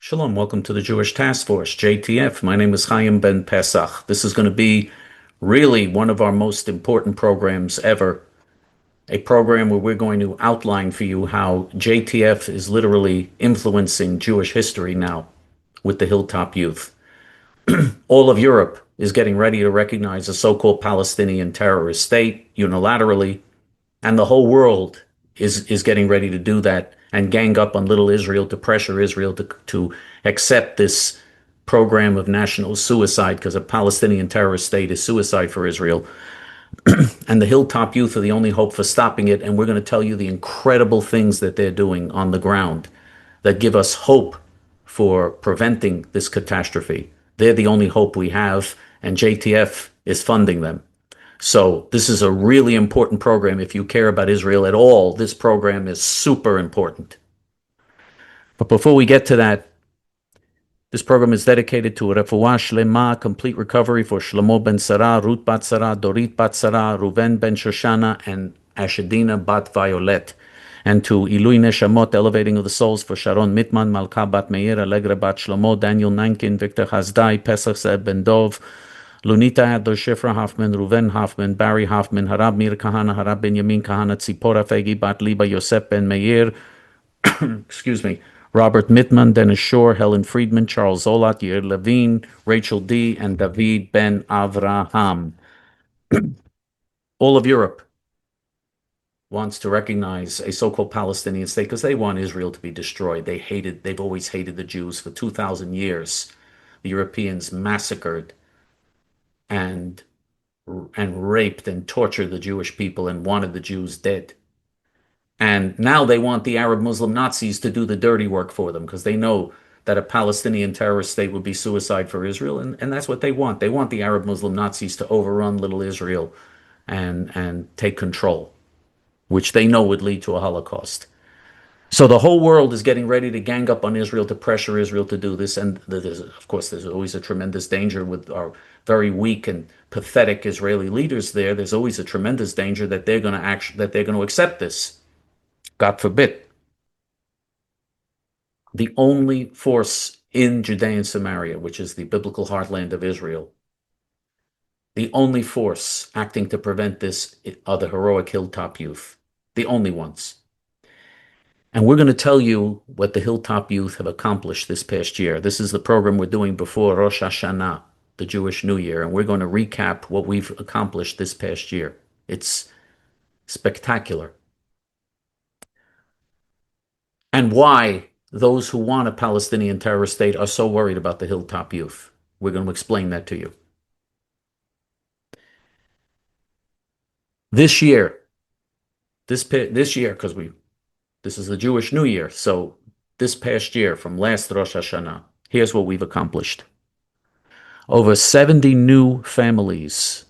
Shalom, welcome to the Jewish Task Force, JTF. My name is Chaim Ben Pesach. This is going to be really one of our most important programs ever, a program where we're going to outline for you how JTF is literally influencing Jewish history now with the Hilltop youth. All of Europe is getting ready to recognize a so-called Palestinian terrorist state unilaterally, and the whole world is getting ready to do that and gang up on little Israel to pressure Israel to accept this program of national suicide, because a Palestinian terrorist state is suicide for Israel. And the Hilltop youth are the only hope for stopping it. And we're going to tell you the incredible things that they're doing on the ground that give us hope for preventing this catastrophe. They're the only hope we have, and JTF is funding them. So this is a really important program. If you care about Israel at all, this program is super important. But before we get to that, this program is dedicated to Refuah Shlema, complete recovery for Shlomo ben Sarah, Ruth bat Sarah, Dorit bat Sarah, Ruven ben Shoshana, and Ashadina bat Violet. And to Ilui Neshamot, elevating of the souls for Sharon Mitman, Malka bat Meir, Allegra bat Shlomo, Daniel Nankin, Victor Hazdai, Pesach Zeb ben Dov, Lunita Adler, Shifra Hoffman, Ruven Hoffman, Barry Hoffman, Harab Mir Kahana, Harab Benjamin Kahana, Tzipora Fegi bat Liba, Yosef ben Meir, excuse me, Robert Mittman, Dennis Shore, Helen Friedman, Charles Zolat, Yair Levine, Rachel D., and David ben Avraham. All of Europe wants to recognize a so-called Palestinian state because they want Israel to be destroyed. They've always hated the Jews for 2,000 years. The Europeans massacred and raped and tortured the Jewish people and wanted the Jews dead. And now they want the Arab Muslim Nazis to do the dirty work for them because they know that a Palestinian terrorist state would be suicide for Israel. And that's what they want. They want the Arab Muslim Nazis to overrun little Israel and take control, which they know would lead to a Holocaust. So the whole world is getting ready to gang up on Israel to pressure Israel to do this. And of course, there's always a tremendous danger with our very weak and pathetic Israeli leaders there. There's always a tremendous danger that they're going to accept this. God forbid. The only force in Judea and Samaria, which is the biblical heartland of Israel, the only force acting to prevent this are the heroic Hilltop youth. The only ones. And we're going to tell you what the Hilltop youth have accomplished this past year. This is the program we're doing before Rosh Hashanah, the Jewish New Year, and we're going to recap what we've accomplished this past year. It's spectacular. And why those who want a Palestinian terrorist state are so worried about the Hilltop youth. We're going to explain that to you. This year, because this is the Jewish New Year, so this past year, from last Rosh Hashanah, here's what we've accomplished. Over 70 new Jewish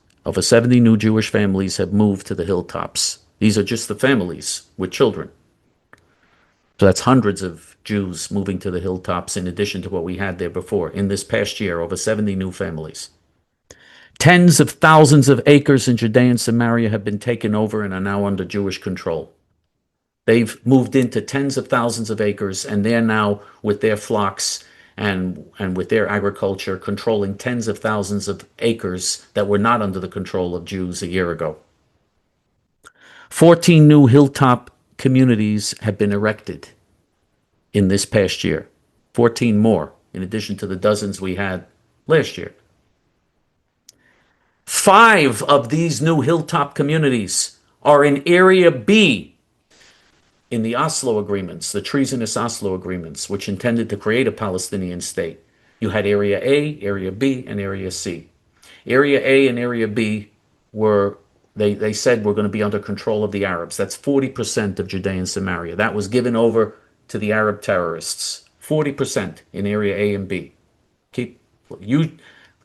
families have moved to the Hilltops. These are just the families with children. So that's hundreds of Jews moving to the Hilltops in addition to what we had there before. In this past year, over 70 new families. Tens of thousands of acres in Judea and Samaria have been taken over and are now under Jewish control. They've moved into tens of thousands of acres, and they're now, with their flocks and with their agriculture, controlling tens of thousands of acres that were not under the control of Jews a year ago. 14 new Hilltop communities have been erected in this past year. 14 more, in addition to the dozens we had last year. 5 of these new Hilltop communities are in Area B in the Oslo agreements, the treasonous Oslo agreements, which intended to create a Palestinian state. You had Area A, Area B, and Area C. Area A and Area B were, they said, were going to be under control of the Arabs. That's 40% of Judea and Samaria. That was given over to the Arab terrorists. 40% in Area A and B.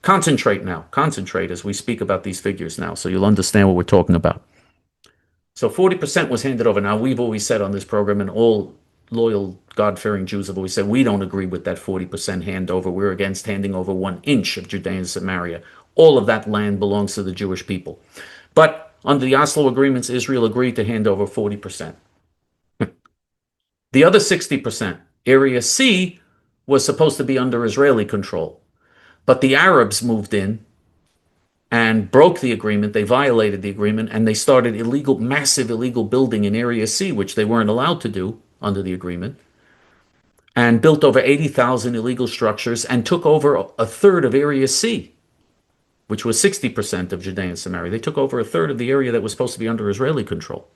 Concentrate as we speak about these figures now, so you'll understand what we're talking about. So 40% was handed over. Now, we've always said on this program, and all loyal, God-fearing Jews have always said, we don't agree with that 40% handover. We're against handing over 1 inch of Judea and Samaria. All of that land belongs to the Jewish people. But under the Oslo agreements, Israel agreed to hand over 40%. The other 60%, Area C, was supposed to be under Israeli control. But the Arabs moved in and broke the agreement. They violated the agreement, and they started massive illegal building in Area C, which they weren't allowed to do under the agreement, and built over 80,000 illegal structures and took over a third of Area C, which was 60% of Judea and Samaria. They took over a third of the area that was supposed to be under Israeli control.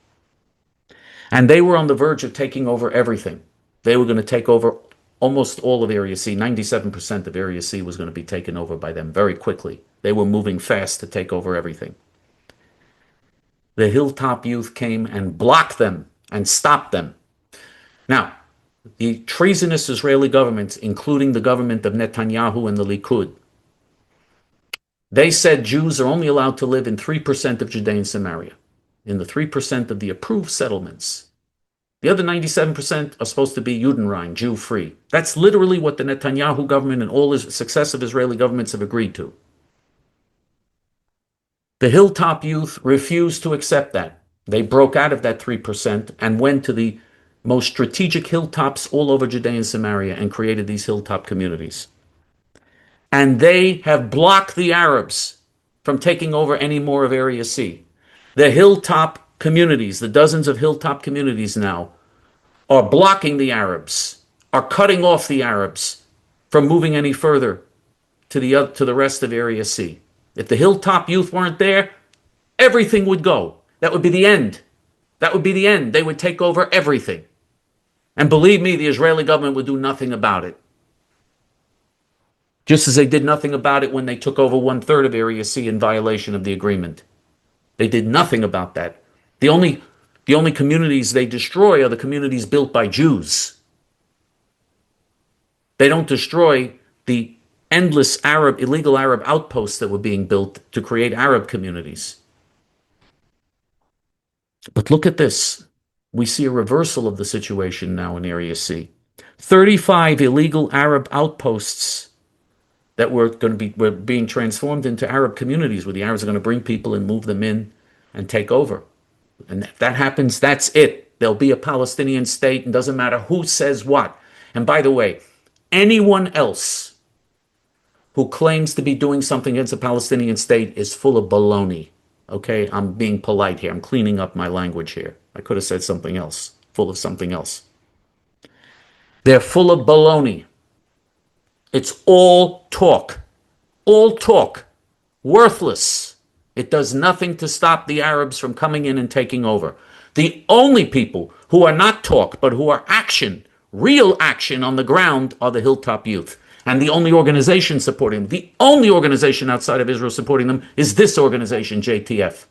And they were on the verge of taking over everything. They were going to take over almost all of Area C. 97% of Area C was going to be taken over by them very quickly. They were moving fast to take over everything. The Hilltop youth came and blocked them and stopped them. Now, the treasonous Israeli government, including the government of Netanyahu and the Likud, they said Jews are only allowed to live in 3% of Judea and Samaria, in the 3% of the approved settlements. The other 97% are supposed to be Judenrein, Jew-free. That's literally what the Netanyahu government and all successive Israeli governments have agreed to. The Hilltop youth refused to accept that. They broke out of that 3% and went to the most strategic hilltops all over Judea and Samaria and created these hilltop communities. And they have blocked the Arabs from taking over any more of Area C. The hilltop communities, the dozens of hilltop communities now, are blocking the Arabs, are cutting off the Arabs from moving any further to the rest of Area C. If the hilltop youth weren't there, everything would go. That would be the end. That would be the end. They would take over everything. And believe me, the Israeli government would do nothing about it. Just as they did nothing about it when they took over 1/3 of Area C in violation of the agreement. They did nothing about that. The only communities they destroy are the communities built by Jews. They don't destroy the endless illegal Arab outposts that were being built to create Arab communities. But look at this. We see a reversal of the situation now in Area C. 35 illegal Arab outposts that were being transformed into Arab communities where the Arabs are going to bring people and move them in and take over. And if that happens, that's it. There'll be a Palestinian state, and doesn't matter who says what. And by the way, anyone else who claims to be doing something against a Palestinian state is full of baloney. Okay, I'm being polite here. I'm cleaning up my language here. I could have said something else, full of something else. They're full of baloney. It's all talk, worthless. It does nothing to stop the Arabs from coming in and taking over. The only people who are not talk, but who are action, real action on the ground, are the Hilltop youth. And the only organization supporting them, the only organization outside of Israel supporting them, is this organization, JTF.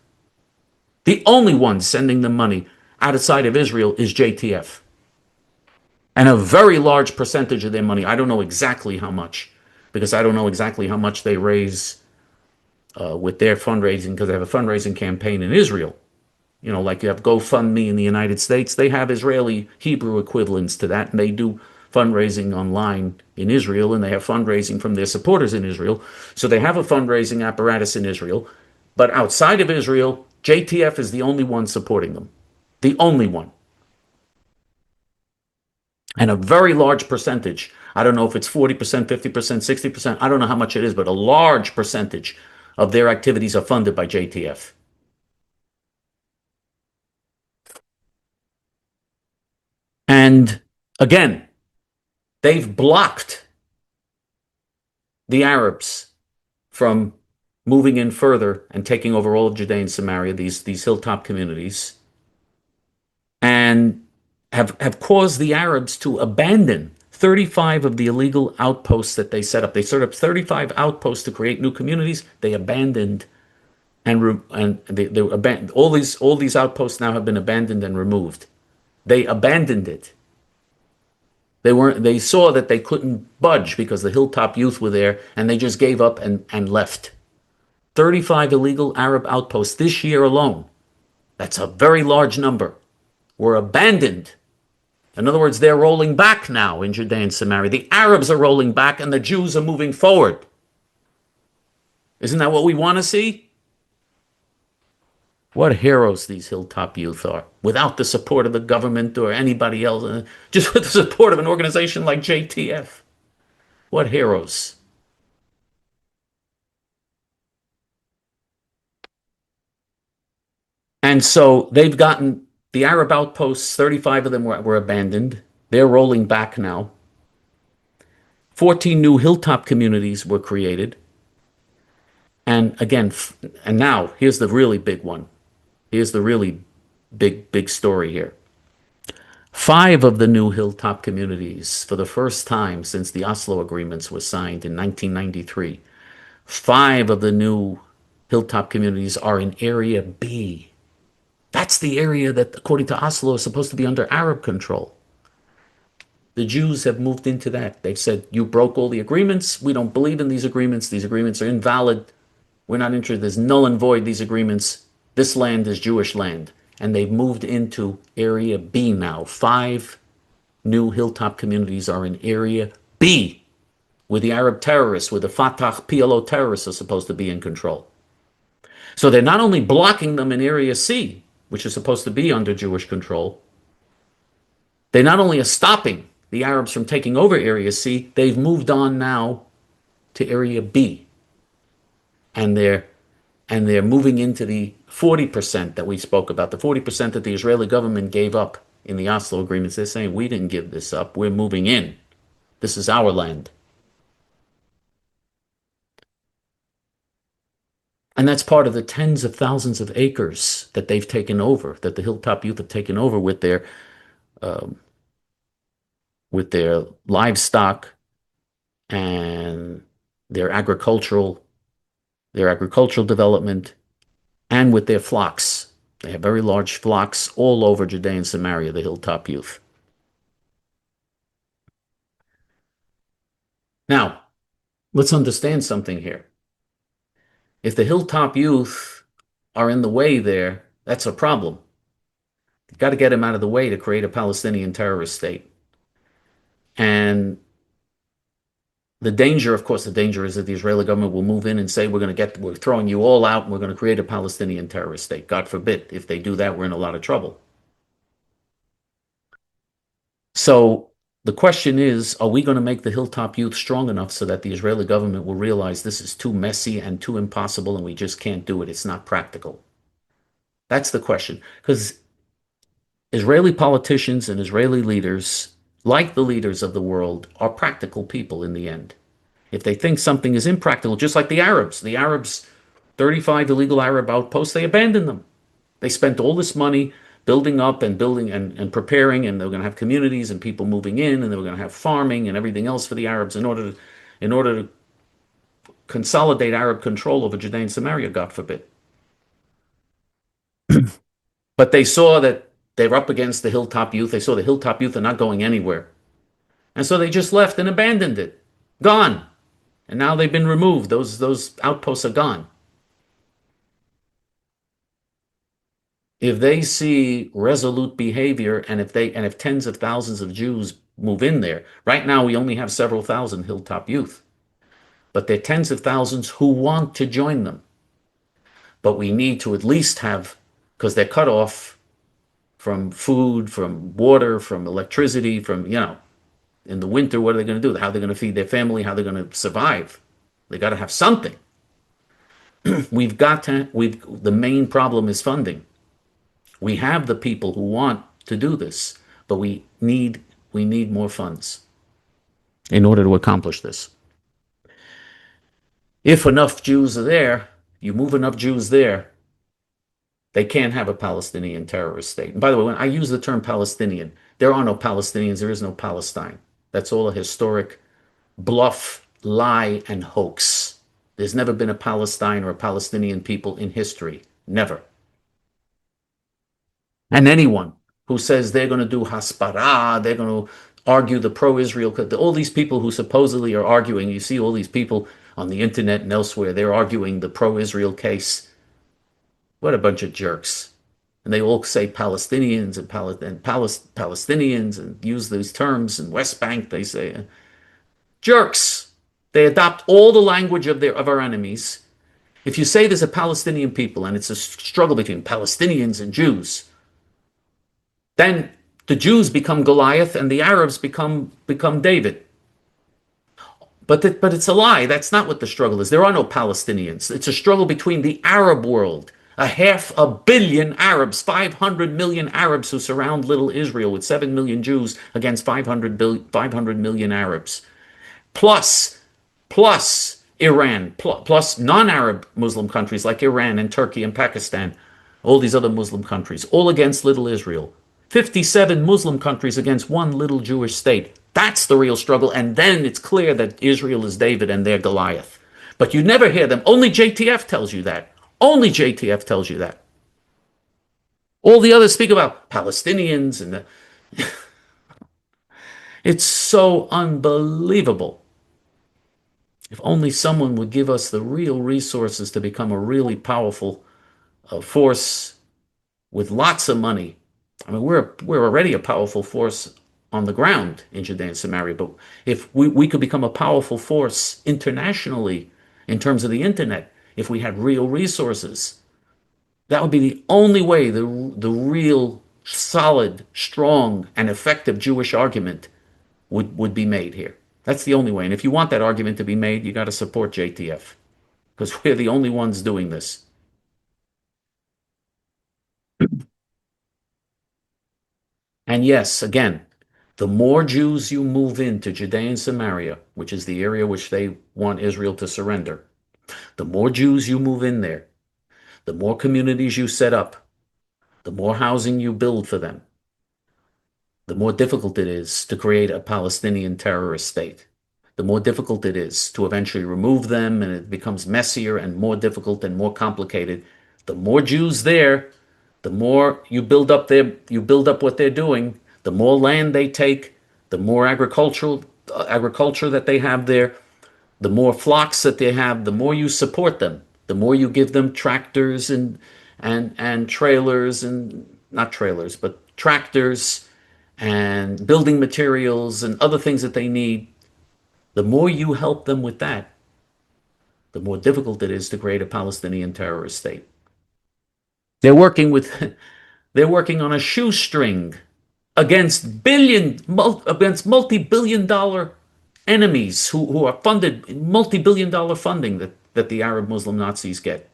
The only one sending them money outside of Israel is JTF. And a very large percentage of their money, I don't know exactly how much, because I don't know exactly how much they raise with their fundraising, because they have a fundraising campaign in Israel. You know, like you have GoFundMe in the United States, they have Israeli Hebrew equivalents to that, and they do fundraising online in Israel, and they have fundraising from their supporters in Israel. So they have a fundraising apparatus in Israel. But outside of Israel, JTF is the only one supporting them. The only one. And a very large percentage, I don't know if it's 40%, 50%, 60%, I don't know how much it is, but a large percentage of their activities are funded by JTF. And again, they've blocked the Arabs from moving in further and taking over all of Judea and Samaria, these hilltop communities, and have caused the Arabs to abandon 35 of the illegal outposts that they set up. They set up 35 outposts to create new communities. They abandoned they abandoned all these outposts. Now have been abandoned and removed. They abandoned it. They saw that they couldn't budge because the Hilltop youth were there, and they just gave up and left. 35 illegal Arab outposts this year alone. That's a very large number. Were abandoned. In other words, they're rolling back now in Judea and Samaria. The Arabs are rolling back and the Jews are moving forward. Isn't that what we want to see? What heroes these Hilltop youth are, without the support of the government or anybody else, just with the support of an organization like JTF. What heroes. And so they've gotten the Arab outposts, 35 of them were abandoned. They're rolling back now. 14 new hilltop communities were created. And again, and now here's the really big one. Here's the really big story here. 5 of the new hilltop communities, for the first time since the Oslo agreements were signed in 1993, 5 of the new hilltop communities are in Area B. That's the area that, according to Oslo, is supposed to be under Arab control. The Jews have moved into that. They've said, you broke all the agreements. We don't believe in these agreements. These agreements are invalid. We're not interested. There's null and void, these agreements. This land is Jewish land. And they've moved into Area B now. 5 new hilltop communities are in Area B, where the Arab terrorists, where the Fatah PLO terrorists are supposed to be in control. So they're not only blocking them in Area C, which is supposed to be under Jewish control, they not only are stopping the Arabs from taking over Area C, they've moved on now to Area B. And they're moving into the 40% that we spoke about, the 40% that the Israeli government gave up in the Oslo agreements. They're saying, we didn't give this up. We're moving in. This is our land. And that's part of the tens of thousands of acres that they've taken over, that the Hilltop youth have taken over with their livestock and their agricultural development, and with their flocks. They have very large flocks all over Judea and Samaria, the Hilltop youth. Now, let's understand something here. If the Hilltop youth are in the way there, that's a problem. You've got to get them out of the way to create a Palestinian terrorist state. And the danger, of course, the danger is that the Israeli government will move in and say, we're throwing you all out and we're going to create a Palestinian terrorist state. God forbid. If they do that, we're in a lot of trouble. So the question is, are we going to make the Hilltop youth strong enough so that the Israeli government will realize this is too messy and too impossible and we just can't do it? It's not practical. That's the question. Because Israeli politicians and Israeli leaders, like the leaders of the world, are practical people in the end. If they think something is impractical, just like the Arabs, 35 illegal Arab outposts, they abandoned them. They spent all this money building up and preparing, and they were going to have communities and people moving in, and they were going to have farming and everything else for the Arabs in order to consolidate Arab control over Judea and Samaria, God forbid. But they saw that they were up against the Hilltop youth. They saw the Hilltop youth are not going anywhere. And so they just left and abandoned it. Gone. And now they've been removed. Those outposts are gone. If they see resolute behavior, and if tens of thousands of Jews move in there, right now we only have several thousand Hilltop youth, but there are tens of thousands who want to join them. But we need to at least have, because they're cut off from food, from water, from electricity, from, in the winter, what are they going to do? How are they going to feed their family? How are they going to survive? They got to have something. The main problem is funding. We have the people who want to do this, but we need more funds in order to accomplish this. If enough Jews are there, you move enough Jews there, they can't have a Palestinian terrorist state. And by the way, when I use the term Palestinian, there are no Palestinians, there is no Palestine. That's all a historic bluff, lie, and hoax. There's never been a Palestine or a Palestinian people in history. Never. And anyone who says they're going to do hasbara, they're going to argue the pro-Israel, all these people who supposedly are arguing, you see all these people on the internet and elsewhere, they're arguing the pro-Israel case. What a bunch of jerks. And they all say Palestinians and Palestinians and use these terms. And West Bank, they say, jerks. They adopt all the language of our enemies. If you say there's a Palestinian people and it's a struggle between Palestinians and Jews, then the Jews become Goliath and the Arabs become David. But it's a lie. That's not what the struggle is. There are no Palestinians. It's a struggle between the Arab world, a 500 million Arabs, 500 million Arabs who surround little Israel with 7 million Jews against 500 million Arabs, plus plus Iran, plus non-Arab Muslim countries like Iran and Turkey and Pakistan, all these other Muslim countries, all against little Israel. 57 Muslim countries against one little Jewish state. That's the real struggle. And then it's clear that Israel is David and they're Goliath. But you never hear them. Only JTF tells you that. Only JTF tells you that. All the others speak about Palestinians and it's so unbelievable. If only someone would give us the real resources to become a really powerful force with lots of money. I mean, we're already a powerful force on the ground in Judea and Samaria, but if we could become a powerful force internationally in terms of the internet, if we had real resources, that would be the only way the real solid, strong, and effective Jewish argument would be made here. That's the only way. And if you want that argument to be made, you got to support JTF because we're the only ones doing this. And yes, again, the more Jews you move into Judea and Samaria, which is the area which they want Israel to surrender, the more Jews you move in there, the more communities you set up, the more housing you build for them, the more difficult it is to create a Palestinian terrorist state. The more difficult it is to eventually remove them, and it becomes messier and more difficult and more complicated. The more Jews there, the more you build up what they're doing, the more land they take, the more agriculture that they have there, the more flocks that they have, the more you support them, the more you give them tractors and trailers, and not trailers, but tractors and building materials and other things that they need. The more you help them with that, the more difficult it is to create a Palestinian terrorist state. They're working on a shoestring against multi-billion dollar enemies who are funded multi-billion dollar funding that the Arab Muslim Nazis get.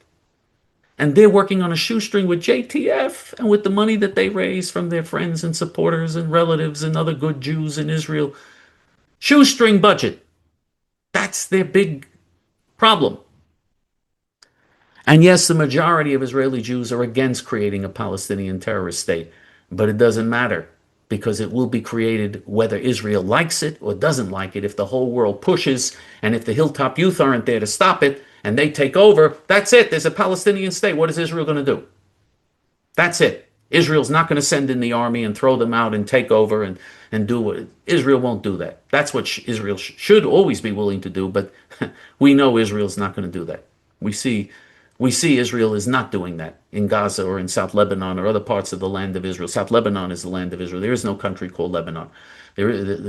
And they're working on a shoestring with JTF and with the money that they raise from their friends and supporters and relatives and other good Jews in Israel. Shoestring budget. That's their big problem. And yes, the majority of Israeli Jews are against creating a Palestinian terrorist state, but it doesn't matter because it will be created whether Israel likes it or doesn't like it. If the whole world pushes and if the Hilltop youth aren't there to stop it and they take over, that's it. There's a Palestinian state. What is Israel going to do? That's it. Israel's not going to send in the army and throw them out and take over and do what Israel won't do that. That's what Israel should always be willing to do, but we know Israel's not going to do that. We see Israel is not doing that in Gaza or in South Lebanon or other parts of the land of Israel. South Lebanon is the land of Israel. There is no country called Lebanon.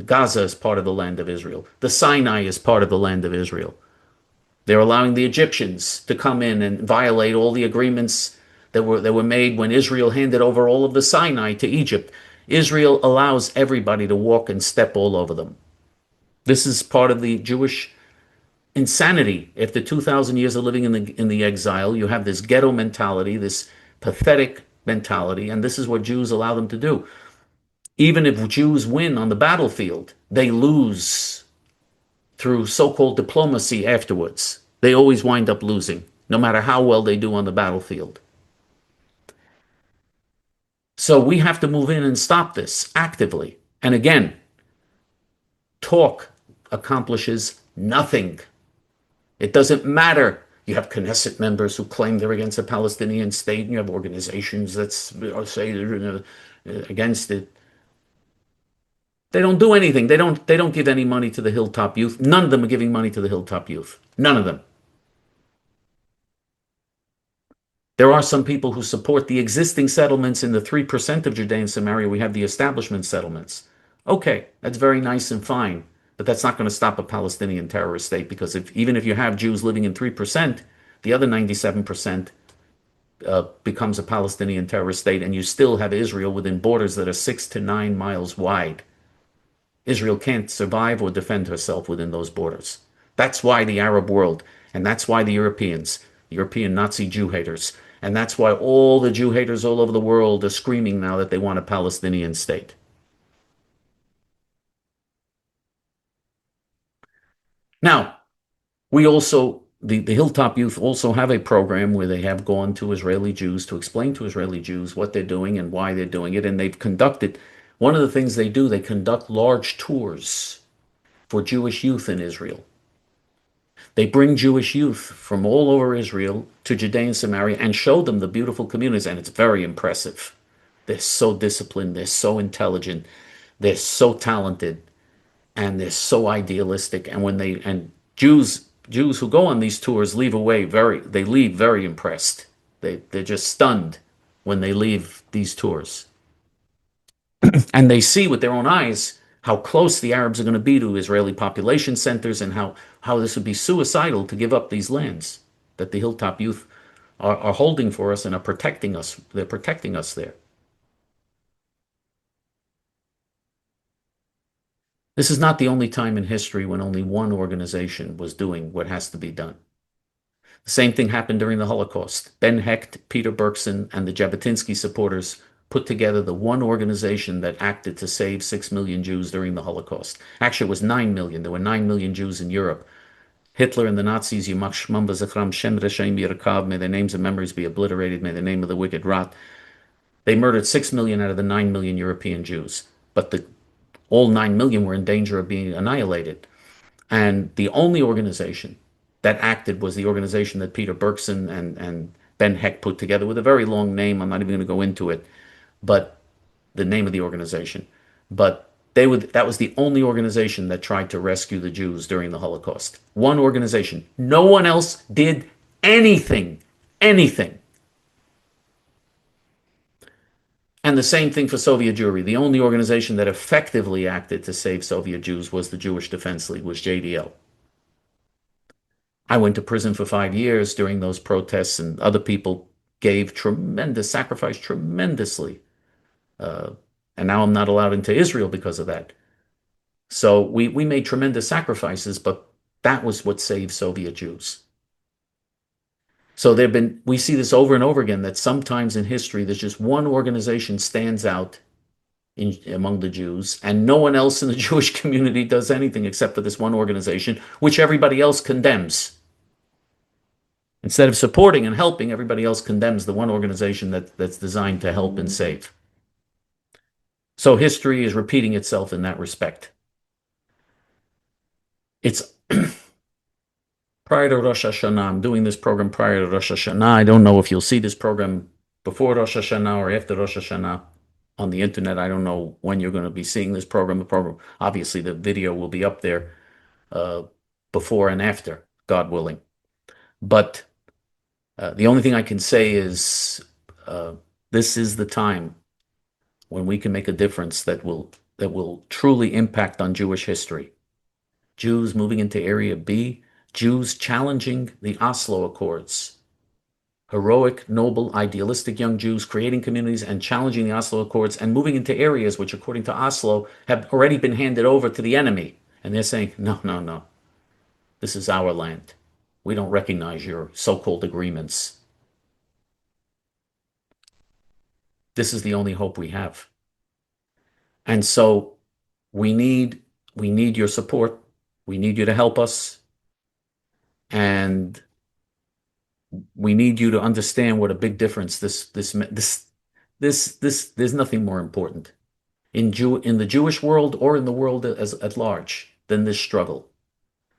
Gaza is part of the land of Israel. The Sinai is part of the land of Israel. They're allowing the Egyptians to come in and violate all the agreements that were made when Israel handed over all of the Sinai to Egypt. Israel allows everybody to walk and step all over them. This is part of the Jewish insanity. After 2,000 years of living in the exile, you have this ghetto mentality, this pathetic mentality, and this is what Jews allow them to do. Even if Jews win on the battlefield, they lose through so-called diplomacy afterwards. They always wind up losing, no matter how well they do on the battlefield. So we have to move in and stop this actively. And again, talk accomplishes nothing. It doesn't matter. You have Knesset members who claim they're against a Palestinian state, and you have organizations that say they're against it. They don't do anything. They don't give any money to the Hilltop youth. None of them are giving money to the Hilltop youth. None of them. There are some people who support the existing settlements in the 3% of Judea and Samaria. We have the establishment settlements. Okay, that's very nice and fine, but that's not going to stop a Palestinian terrorist state, because even if you have Jews living in 3%, the other 97% becomes a Palestinian terrorist state, and you still have Israel within borders that are 6 to 9 miles wide. Israel can't survive or defend herself within those borders. That's why the Arab world, and that's why the Europeans, European Nazi Jew haters, and that's why all the Jew haters all over the world are screaming now that they want a Palestinian state. Now, we also, the Hilltop youth also have a program where they have gone to Israeli Jews to explain to Israeli Jews what they're doing and why they're doing it. And they've conducted, one of the things they do, they conduct large tours for Jewish youth in Israel. They bring Jewish youth from all over Israel to Judea and Samaria and show them the beautiful communities, and it's very impressive. They're so disciplined, they're so intelligent, they're so talented, and they're so idealistic. And when they and Jews who go on these tours leave very impressed. They're just stunned when they leave these tours. And they see with their own eyes how close the Arabs are going to be to Israeli population centers, and how this would be suicidal to give up these lands that the Hilltop youth are holding for us and are protecting us. They're protecting us there. This is not the only time in history when only one organization was doing what has to be done. The same thing happened during the Holocaust. Ben Hecht, Peter Bergson, and the Jabotinsky supporters put together the one organization that acted to save 6 million Jews during the Holocaust. Actually, it was 9 million. There were 9 million Jews in Europe. Hitler and the Nazis, Yimach Shmam V'Zachram Shem Reshaim Yirakav, may their names and memories be obliterated, may the name of the wicked rot. They murdered 6 million out of the 9 million European Jews. But all 9 million were in danger of being annihilated. And the only organization that acted was the organization that Peter Bergson and Ben Hecht put together with a very long name. I'm not even going to go into it, but the name of the organization. But that was the only organization that tried to rescue the Jews during the Holocaust. One organization. No one else did anything. Anything. And the same thing for Soviet Jewry. The only organization that effectively acted to save Soviet Jews was the Jewish Defense League, was JDL. I went to prison for 5 years during those protests, and other people gave tremendous sacrifice, tremendously. And now I'm not allowed into Israel because of that. So we made tremendous sacrifices, but that was what saved Soviet Jews. So we see this over and over again, that sometimes in history, there's just one organization stands out among the Jews, and no one else in the Jewish community does anything except for this one organization, which everybody else condemns. Instead of supporting and helping, everybody else condemns the one organization that's designed to help and save. So history is repeating itself in that respect. It's prior to Rosh Hashanah. I'm doing this program prior to Rosh Hashanah. I don't know if you'll see this program before Rosh Hashanah or after Rosh Hashanah on the internet. I don't know when you're going to be seeing this program. The program, obviously, the video will be up there before and after, God willing. But the only thing I can say is this is the time when we can make a difference that will truly impact on Jewish history. Jews moving into Area B, Jews challenging the Oslo Accords. Heroic, noble, idealistic young Jews creating communities and challenging the Oslo Accords and moving into areas which, according to Oslo, have already been handed over to the enemy. And they're saying, no, no, no. This is our land. We don't recognize your so-called agreements. This is the only hope we have. And so we need your support. We need you to help us. And we need you to understand what a big difference there's nothing more important in the Jewish world or in the world at large than this struggle.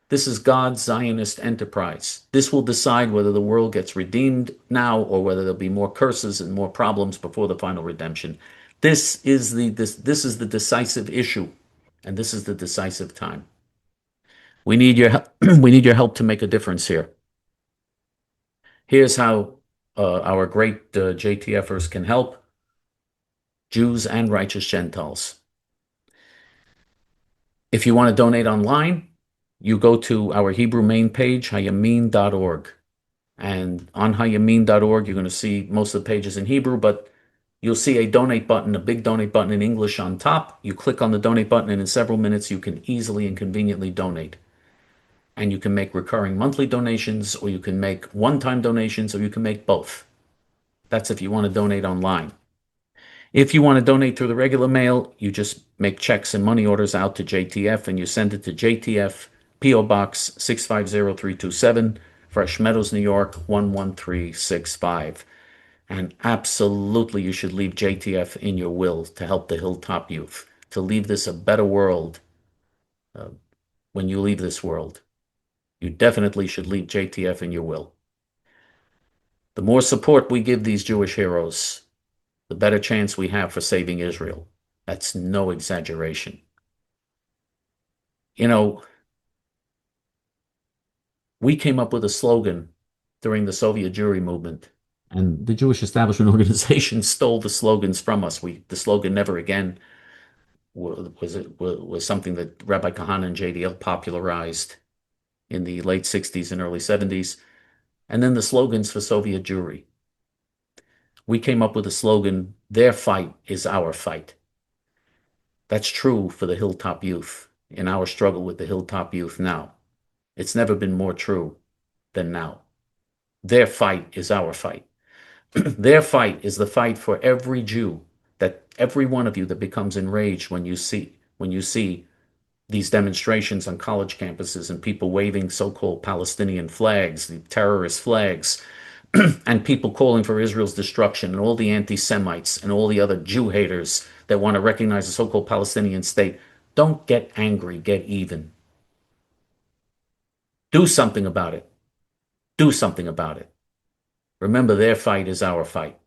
This is God's Zionist enterprise. This will decide whether the world gets redeemed now or whether there'll be more curses and more problems before the final redemption. This is the decisive issue, and this is the decisive time. We need your we need your help to make a difference here. Here's how our great JTFers can help Jews and righteous Gentiles. If you want to donate online, you go to our Hebrew main page, hayamin.org. And on hayamin.org, you're going to see most of the pages in Hebrew, but you'll see a donate button, a big donate button in English on top. You click on the donate button, and in several minutes, you can easily and conveniently donate. And you can make recurring monthly donations, or you can make one-time donations, or you can make both. That's if you want to donate online. If you want to donate through the regular mail, you just make checks and money orders out to JTF and you send it to JTF, P.O. Box 650327, Fresh Meadows, New York 11365. And absolutely, you should leave JTF in your will to help the Hilltop youth, to leave this a better world when you leave this world. You definitely should leave JTF in your will. The more support we give these Jewish heroes, the better chance we have for saving Israel. That's no exaggeration. You know, we came up with a slogan during the Soviet Jewry movement, and the Jewish Establishment Organization stole the slogans from us. The slogan "Never Again" was something that Rabbi Kahana and J.T.F popularized in the late 60s and early 70s. And then the slogans for Soviet Jewry. We came up with a slogan, "Their fight is our fight." That's true for the Hilltop youth in our struggle with the Hilltop youth now. It's never been more true than now. Their fight is our fight. Their fight is the fight for every Jew, that every one of you that becomes enraged when you see these demonstrations on college campuses and people waving so-called Palestinian flags, the terrorist flags, and people calling for Israel's destruction, and all the anti-Semites and all the other Jew haters that want to recognize the so-called Palestinian state. Don't get angry, get even. Do something about it. Do something about it. Remember, their fight is our fight.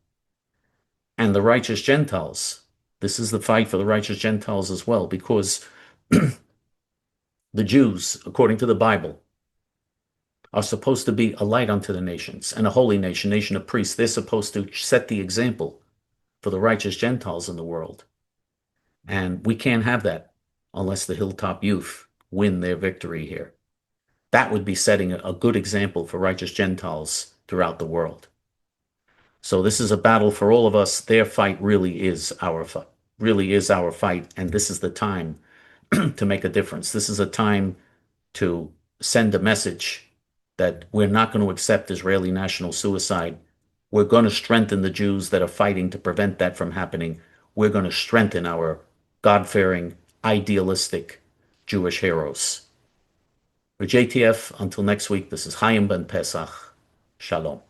And the righteous Gentiles, this is the fight for the righteous Gentiles as well, because the Jews, according to the Bible, are supposed to be a light unto the nations and a holy nation, nation of priests. They're supposed to set the example for the righteous Gentiles in the world. And we can't have that unless the Hilltop youth win their victory here. That would be setting a good example for righteous Gentiles throughout the world. So this is a battle for all of us. Their fight really is our fight, and this is the time to make a difference. This is a time to send a message that we're not going to accept Israeli national suicide. We're going to strengthen the Jews that are fighting to prevent that from happening. We're going to strengthen our God-fearing, idealistic Jewish heroes. For JTF, until next week, this is Chaim Ben Pesach. Shalom.